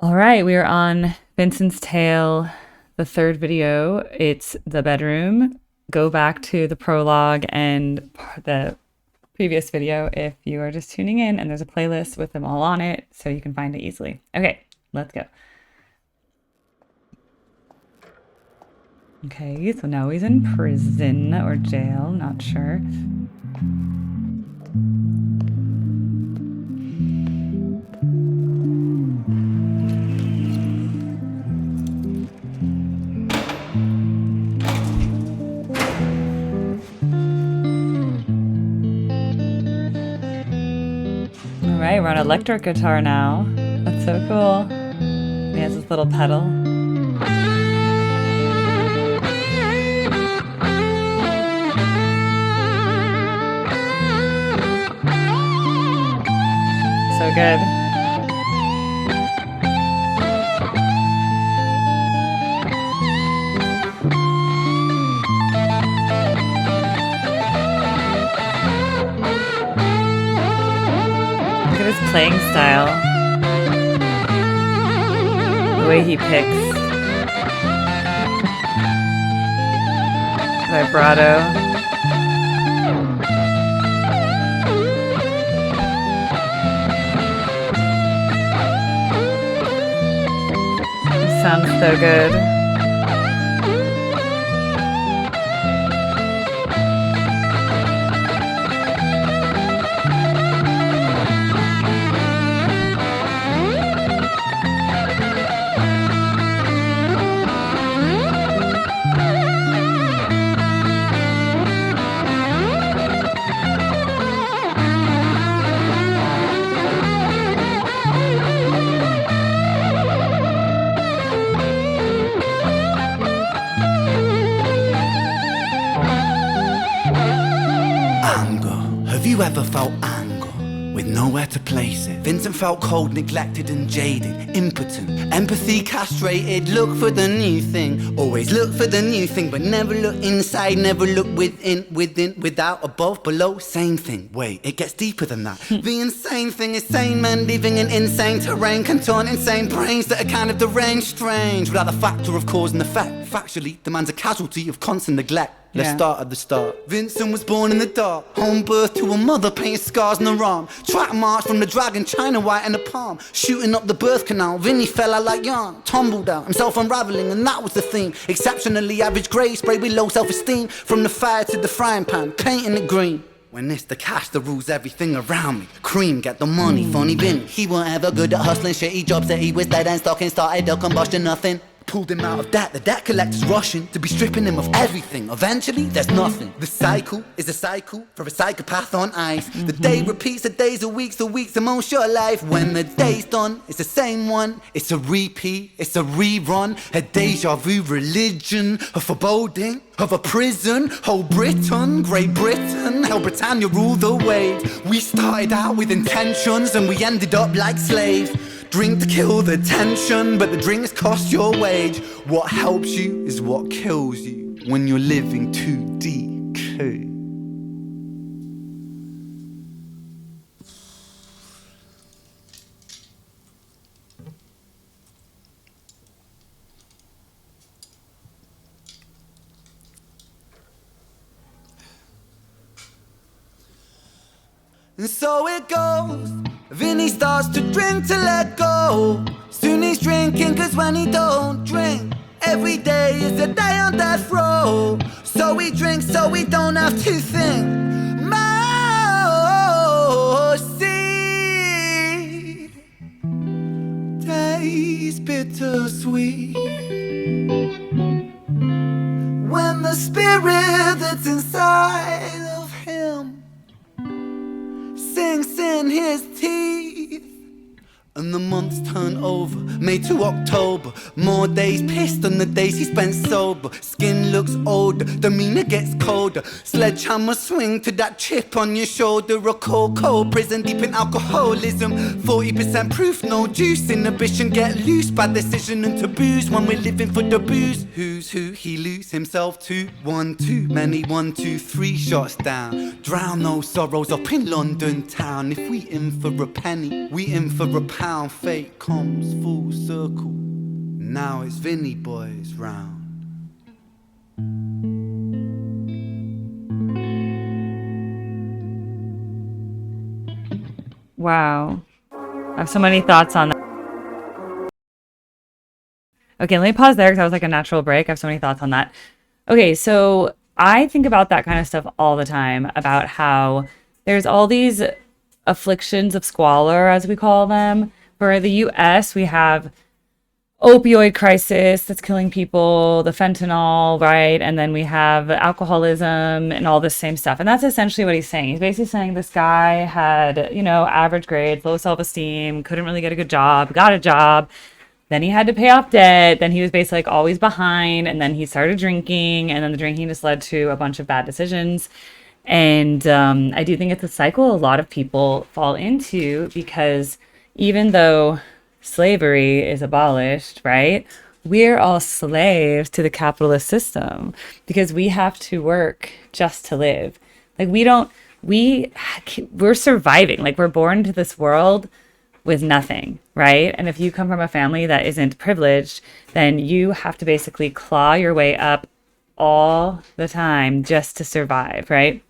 All right, we are on Vincent's Tale, the third video. It's the bedroom. Go back to the prologue and the previous video if you are just tuning in, and there's a playlist with them all on it so you can find it easily. Okay, let's go. Okay, so now he's in prison or jail, not sure. All right, we're on electric guitar now. That's so cool. He has this little pedal. So good. Look at his playing style. The way he picks. Vibrato. Sounds so good. Have you ever felt anger with nowhere to place it? Vincent felt cold, neglected and jaded, impotent, empathy castrated. Look for the new thing, always look for the new thing, but never look inside, never look within, without, above, below, same thing. Wait, it gets deeper than that. The insane thing is sane men living in insane terrain, contort insane brains that are kind of deranged, strange, without the factor of cause and effect. Factually, the man's a casualty of constant neglect. Let's start at the start. Vincent was born in the dark, home birth to a mother, painted scars on her arm. Track march from the dragon, China white in the palm. Shooting up the birth canal, Vinny fell out like yarn. Tumbled out, himself unraveling, and that was the theme. Exceptionally average grade, sprayed with low self-esteem. From the fire to the frying pan, painting it green. When it's the cash that rules everything around me. Cream, get the money, funny Vin. He weren't ever good at hustling, shitty jobs that he was dead and stocking. Started a combustion, nothing. Pulled him out of debt, the debt collector's rushing to be stripping him of everything. Eventually, there's nothing. The cycle is a cycle for a psychopath on ice. The day repeats, the days, the week's a most short life. When the day's done, it's the same one. It's a repeat, it's a rerun. A deja vu religion, a foreboding of a prison. Whole Britain, Great Britain, hell Britannia rule the waves. We started out with intentions and we ended up like slaves. Drink to kill the tension, but the drinks cost your wage. What helps you is what kills you when you're living too deep. And so it goes. Vinny starts to drink to let go. Soon he's drinking, cause when he don't drink, every day is a day on death row. So he drinks so we don't have to think. Mercy tastes bittersweet when the spirit that's inside of him sinks in his teeth. And the months turn over, May to October. More days pissed than the days he spent sober. Skin looks older, demeanor gets colder. Sledgehammer swing to that chip on your shoulder. A cold prison deep in alcoholism. 40% proof, no juice. Inhibition get loose, bad decision and taboos. When we're living for the booze, who's who he lose himself to? One too many, 1, 2, 3 shots down. Drown those sorrows up in London town. If we in for a penny, we in for a pound. down, fate comes full circle. Now it's Vinny boys round. Wow. I have so many thoughts on that. Okay, let me pause there because that was like a natural break. I have so many thoughts on that. Okay, so I think about that kind of stuff all the time, about how there's all these afflictions of squalor, as we call them. For the US, we have opioid crisis that's killing people, the fentanyl, right? And then we have alcoholism and all this same stuff. And that's essentially what he's saying. He's basically saying this guy had, average grades, low self-esteem, couldn't really get a good job, got a job. Then he had to pay off debt. Then he was basically like always behind. And then he started drinking. And then the drinking just led to a bunch of bad decisions. And I do think it's a cycle a lot of people fall into, because even though slavery is abolished, right? We're all slaves to the capitalist system because we have to work just to live. Like we're surviving. Like we're born into this world with nothing, right? And if you come from a family that isn't privileged, then you have to basically claw your way up all the time just to survive, right?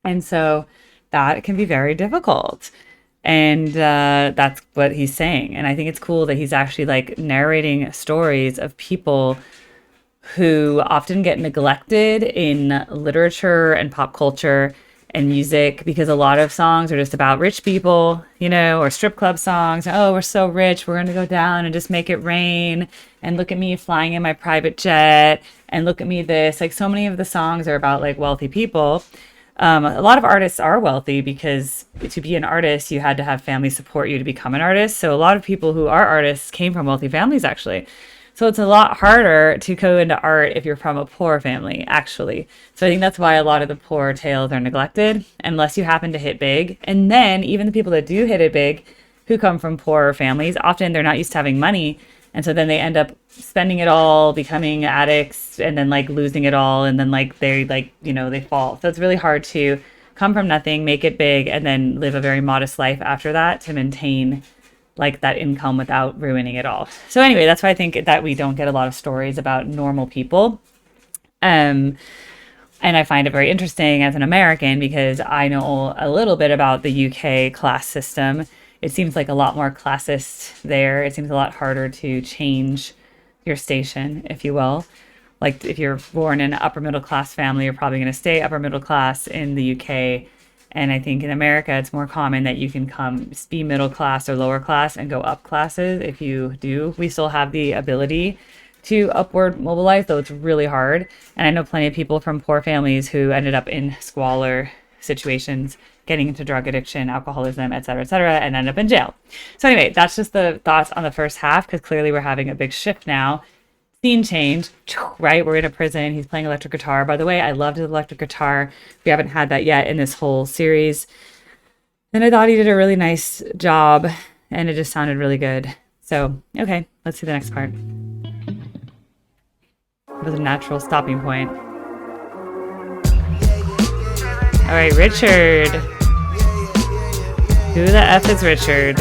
And so that can be very difficult. And that's what he's saying. And I think it's cool that he's actually like narrating stories of people who often get neglected in literature and pop culture and music, because a lot of songs are just about rich people, or strip club songs. Oh, we're so rich, we're going to go down and just make it rain. And look at me flying in my private jet. And look at me this. Like so many of the songs are about like wealthy people. A lot of artists are wealthy because to be an artist, you had to have family support you to become an artist. So a lot of people who are artists came from wealthy families, actually. So it's a lot harder to go into art if you're from a poor family, actually. So I think that's why a lot of the poor tales are neglected, unless you happen to hit big. And then even the people that do hit it big, who come from poorer families, often they're not used to having money. And so then they end up spending it all, becoming addicts, and then like losing it all. And then they fall. So it's really hard to come from nothing, make it big, and then live a very modest life after that to maintain like that income without ruining it all. So anyway, that's why I think that we don't get a lot of stories about normal people. And I find it very interesting as an American because I know a little bit about the UK class system. It seems like a lot more classist there. It seems a lot harder to change your station, if you will. Like if you're born in an upper middle class family, you're probably going to stay upper middle class in the UK. And I think in America, it's more common that you can be middle class or lower class and go up classes. If you do, we still have the ability to upward mobilize, though it's really hard. And I know plenty of people from poor families who ended up in squalor situations, getting into drug addiction, alcoholism, et cetera, and end up in jail. So anyway, that's just the thoughts on the first half, because clearly we're having a big shift now. Scene change, right? We're in a prison. He's playing electric guitar. By the way, I loved his electric guitar. We haven't had that yet in this whole series. And I thought he did a really nice job, and it just sounded really good. So, okay, let's see the next part. It was a natural stopping point. All right, Richard. Who the F is Richard?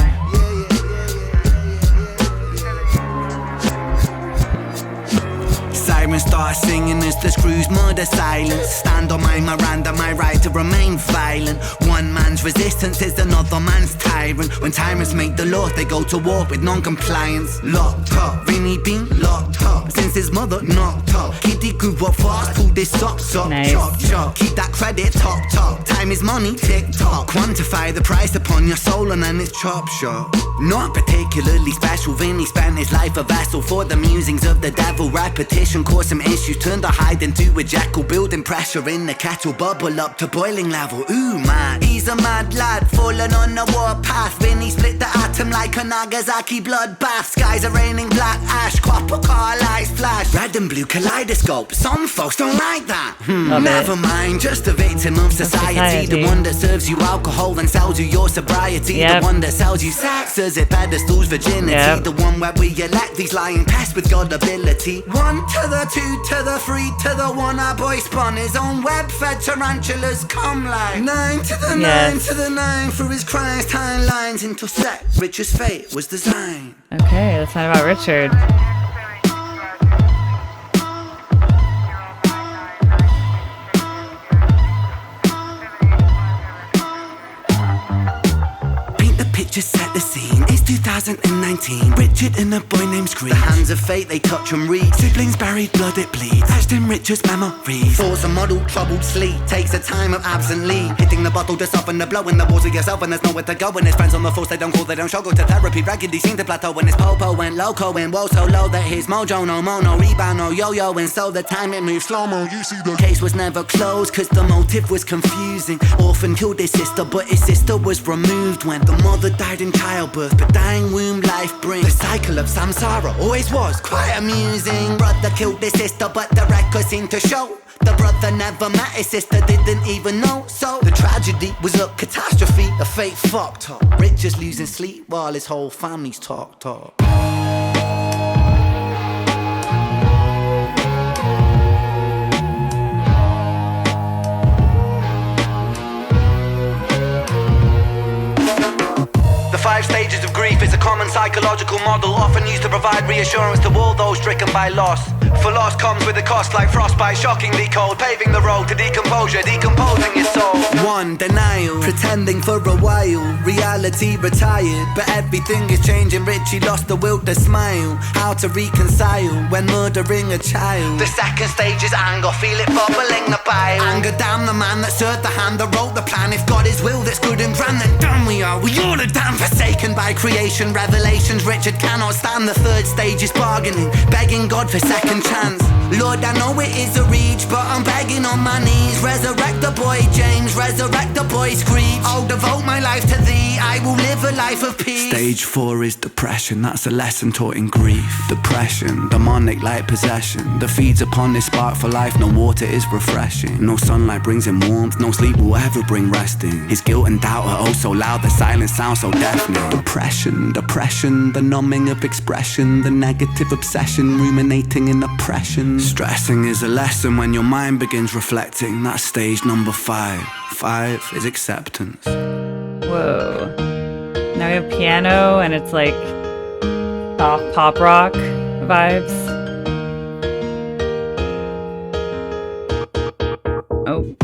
Sirens start singing as the screws murder silence. Stand on my Miranda, my right to remain violent. One man's resistance is another man's tyrant. When tyrants make the law, they go to war with non-compliance. Locked up, Vinny been locked up since his mother knocked up. Kitty grew up fast, pulled his socks up. Nice. Chop, chop, keep that credit top, top. Time is money, tick tock. Quantify the price upon your soul and then it's chop shop. Not particularly special, Vinny spent his life a vessel for the musings of the devil. Repetition caused some issues, turned a hide into a jackal. Building pressure in the kettle, bubble up to boiling level. Ooh man, he's a mad lad, falling on the warpath. Vinny split the atom like a Nagasaki bloodbath. Skies are raining black ash, copper car lights flash. Red and blue kaleidoscope, some folks don't like that. Never mind, just a victim of society. The one that serves you alcohol and sells you your sobriety. The one that sells you sex as it pedestals virginity. The one where we elect these lying pests with God ability. 1 to the 2 2 to the 3 to the 1, our boy spun his own web-fed tarantulas come like 9 to the 9 to the 9 for his crimes, timelines intersect. Richard's fate was designed. Okay, let's talk about Richard. Just set the scene, it's 2019. Richard and a boy named Screech. The hands of fate, they touch and reach. Siblings buried, blood it bleeds. Etched in Richard's memories. Thoughts a muddled, troubled sleep. Takes a time of absently. Hitting the bottle to soften the blow in the walls of yourself when there's nowhere to go. When his friends on the force, they don't call, they don't show. Go to therapy, raggedy, seem to plateau. When his popo went loco and woe so low that his mojo no mono, rebound no yo-yo. And so the time it moved slow-mo. You see the case was never closed, cause the motive was confusing. Orphan killed his sister, but his sister was removed when the mother died in childbirth, but dying womb life brings. The cycle of samsara always was quite amusing. Brother killed his sister, but the records seem to show the brother never met his sister, didn't even know. So the tragedy was a catastrophe, a fate fucked up. Richard's losing sleep while his whole family's talk. The 5 stages of grief is a common psychological model, often used to provide reassurance to all those stricken by loss. For loss comes with a cost like frostbite, shockingly cold, paving the road to decomposure, decomposing your soul. 1. Denial, pretending for a while, reality retired, but everything is changing. Richie lost the will to smile, how to reconcile when murdering a child. The 2nd stage is anger, feel it bubbling the bile. Anger damn the man that served the hand that wrote the plan. If God is will that's good and grand, then damn we are all are damn forsaken by creation. Revelations Richard cannot stand. The 3rd stage is bargaining, begging God for second chance. Lord, I know it is a reach, but I'm begging on my knees. Resurrect the boy James, resurrect the boy Screech. I'll devote my life to thee, I will live a life of peace. Stage 4 is depression, that's a lesson taught in grief. Depression, demonic like possession, that feeds upon this spark for life. No water is refreshing, no sunlight brings him warmth, no sleep will ever bring resting. His guilt and doubt are oh so loud, the silence sounds so deafening. Depression, the numbing of expression, the negative obsession, ruminating in oppression. Stressing is a lesson when your mind begins reflecting. That's stage number 5. 5 is acceptance. Whoa. Now we have piano and it's like soft pop rock vibes. Oh.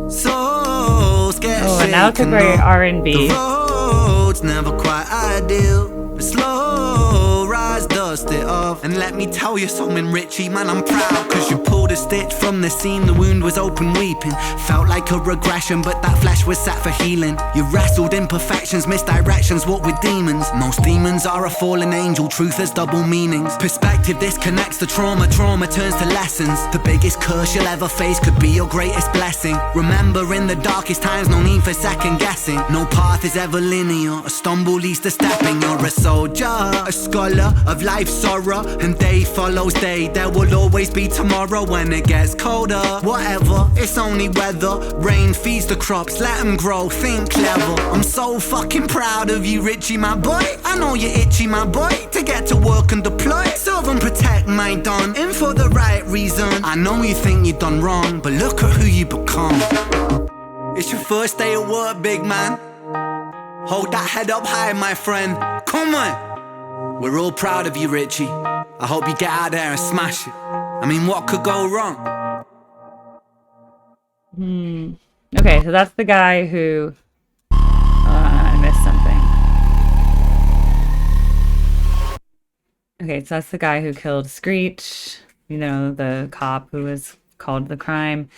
So scared. Oh, and now it's like very R&B. The road's never quite ideal, but slow rise, dust it off. And let me tell you something, Richie, man, I'm proud, cause you pulled a stitch from the seam, the wound was open weeping. Felt like a regression, but that flesh was set for healing. You wrestled imperfections, misdirections, what with demons. Most demons are a fallen angel, truth has double meanings. Perspective disconnects the trauma, trauma turns to lessons. The biggest curse you'll ever face could be your greatest blessing. Remember, in the darkest times, no need for second guessing. No path is ever linear, a stumble leads to stepping. You're a soldier, a scholar of life's sorrow, and day follows day. There will always be tomorrow when it gets colder. Whatever, it's only weather. Rain feeds the crops, let them grow, think clever. I'm so fucking proud of you, Richie, my boy. I know you're itchy, my boy, to get to work and deploy. Serve and protect my Don, in for the right reason. I know you think you've done wrong, but look at who you become. It's your first day at work, big man. Hold that head up high, my friend. Come on. We're all proud of you, Richie. I hope you get out there and smash it. I mean, what could go wrong? Okay, so that's the guy who... I missed something. Okay, so that's the guy who killed Screech, you know, the cop who was called the crime.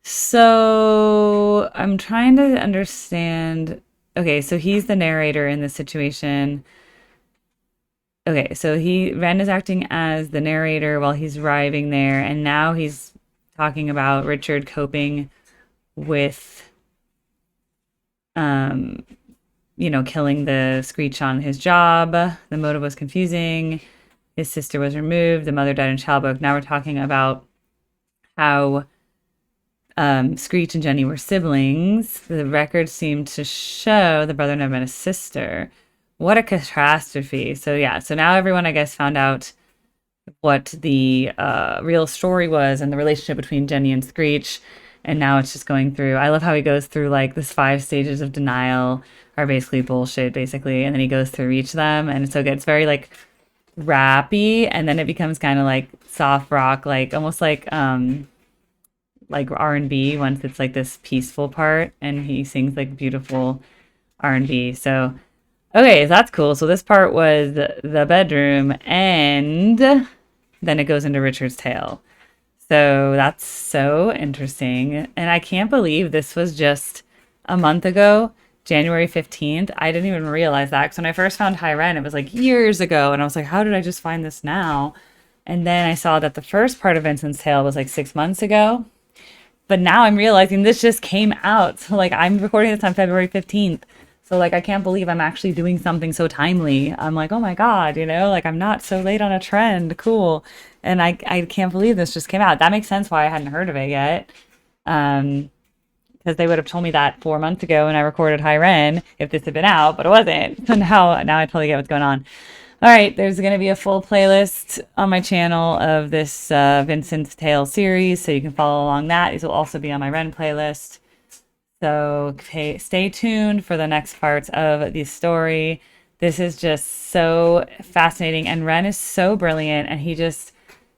So I'm trying to understand... Okay, so he's the narrator in this situation. Okay, so Ren is acting as the narrator while he's arriving there, and now he's talking about Richard coping with, you know, killing the Screech on his job. The motive was confusing. His sister was removed. The mother died in childbirth. Now we're talking about how Screech and Jenny were siblings. The records seem to show the brother never met his sister. What a catastrophe. So yeah, so now everyone, I guess, found out what the real story was and the relationship between Jenny and Screech. And now it's just going through. I love how he goes through like this 5 stages of denial are basically bullshit, basically, and then he goes through each of them, and it's so good. It's very like rappy, and then it becomes kind of like soft rock, like almost like R&B once it's like this peaceful part, and he sings like beautiful R&B. So okay, so that's cool. So this part was the bedroom, and then it goes into Richard's tale. So that's so interesting. And I can't believe this was just a month ago, January 15th. I didn't even realize that because when I first found High Ren, it was like years ago. And I was like, how did I just find this now? And then I saw that the first part of Vincent's Tale was like 6 months ago. But now I'm realizing this just came out. So like I'm recording this on February 15th. So like I can't believe I'm actually doing something so timely. I'm like, oh my God, like I'm not so late on a trend. Cool. And I can't believe this just came out. That makes sense why I hadn't heard of it yet. Because they would have told me that 4 months ago when I recorded High Ren if this had been out, but it wasn't. So now I totally get what's going on. All right, there's going to be a full playlist on my channel of this Vincent's Tale series, so you can follow along that. These will also be on my Ren playlist. So okay, stay tuned for the next parts of the story. This is just so fascinating, and Ren is so brilliant, and he just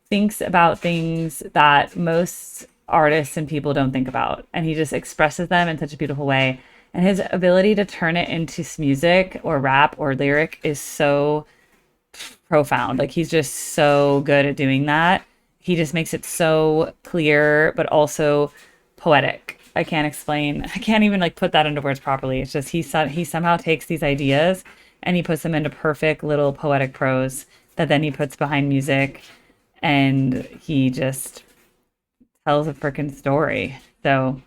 thinks about things that most artists and people don't think about, and he just expresses them in such a beautiful way. And his ability to turn it into music or rap or lyric is so profound. Like he's just so good at doing that. He just makes it so clear, but also poetic. I can't explain. I can't even like put that into words properly. It's just he somehow takes these ideas and he puts them into perfect little poetic prose that then he puts behind music, and he just tells a freaking story. So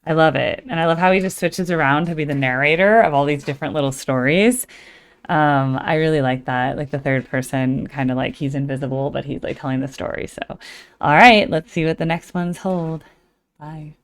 I love it. And I love how he just switches around to be the narrator of all these different little stories. I really like that. Like the third person, kind of like he's invisible, but he's like telling the story. So, all right, let's see what the next ones hold. Bye.